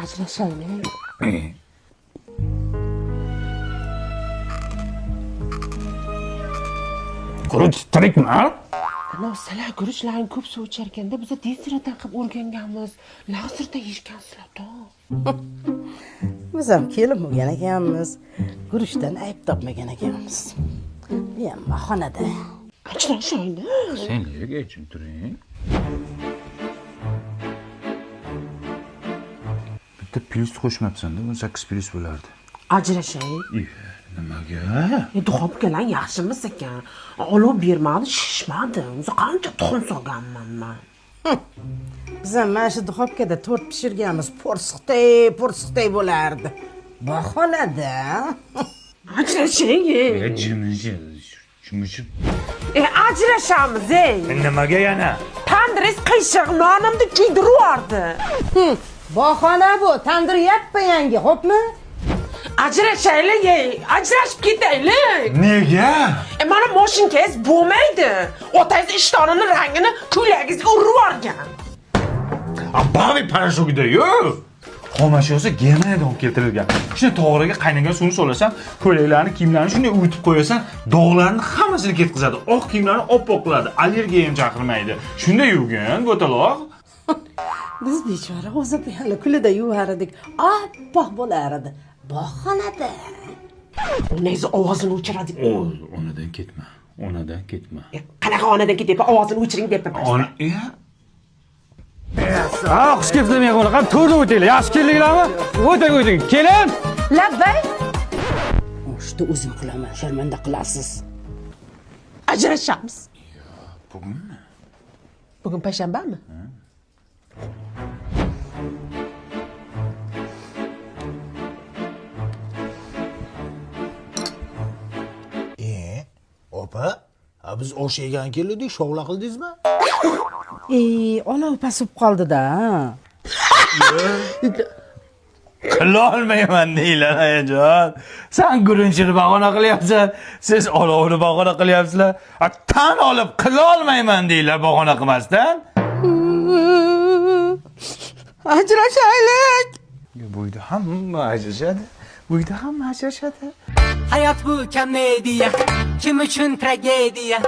Ajrashaylik. Guruch tirikmi? Ana sizlar guruchlarni ko'p suv icharkanda biz tezroq qilib o'rganganmiz. Laserda yeyishgansizlar-da. Biz ham kelib bo'lgan ekanmiz. Guruchdan ayb topmagan ekanmiz. Bu ham bahonada. Ajrashaylik. Sen nega jim turing? Bitta plyus qo'shmabsan-da, 18 plyus bo'lardi. Ajrashaylik. Nimaga? Duxo ukalar yaxshimiz ekan. Olov bermadi, shishmadi. O'zi qancha tuxum solganman men. Biz ham mana shu duxovkada tort pishirganmiz. Po'rsiqday bo'lardi. Bahonada. Ajrashaylik. Jimji. Shuncha. Ajrashamiz, ey. Nimaga yana? Tandris qiyshiq nonimni kuydiryapti. Bahona bu. Tandir yappa yangi, xo'pmi? Ajrashaylik, ey. Ajrashib ketaylik. Nega? Mana moshinkangiz bo'lmaydi. Otangiz ishtonini rangini ko'ylagingizga urib yuborgan. Bavi parashogida-yu. Xomashyosi Germaniyadan olib keltirilgan. Shuni to'g'riga qaynagan suvni solasam, ko'ylaklarni, kiyimlarni shunday uyutib qo'yasan, dog'larni hammasini ketkazadi. Oq kiyimlarni oppoq qiladi. Allergiya ham chaqirmaydi. Shunday yuvgin, bo'taloq. Biz bechora o'zi hali kulida yuvar edik. Oppoq bo'lar edi. Bahonada. Neyse ovozini o'chiradi. Onadan ketma. Onadan ketma. Qanaqa onadan ketyapti? Ovozini o'chiring deb turibdi. Ona, Xush kelibsizlar mehmonlar. Qani to'rda o'tinglar. Yaxshi keldinglarmi? O'ting. Keling. Labbay. O'shda o'zim qilaman, sharmanda qilasiz. Ajrashamiz. bugunmi? Bugun payshanbami? Opa, biz osh yegan keldik, shovla qildingizmi? Olov pasib qoldi-da. Qilolmayman deylar ayajon. Sen gurunchini bahona qilyapsan, siz olovni bahona qilyapsizlar. Tan olib qilolmayman deylar bahona qilmasdan. Ajrashaylik. Bu uyda hamma ajrashadi. Bu uyda hamma ajrashadi. Hayat bu komediya, kim uchun tragediya?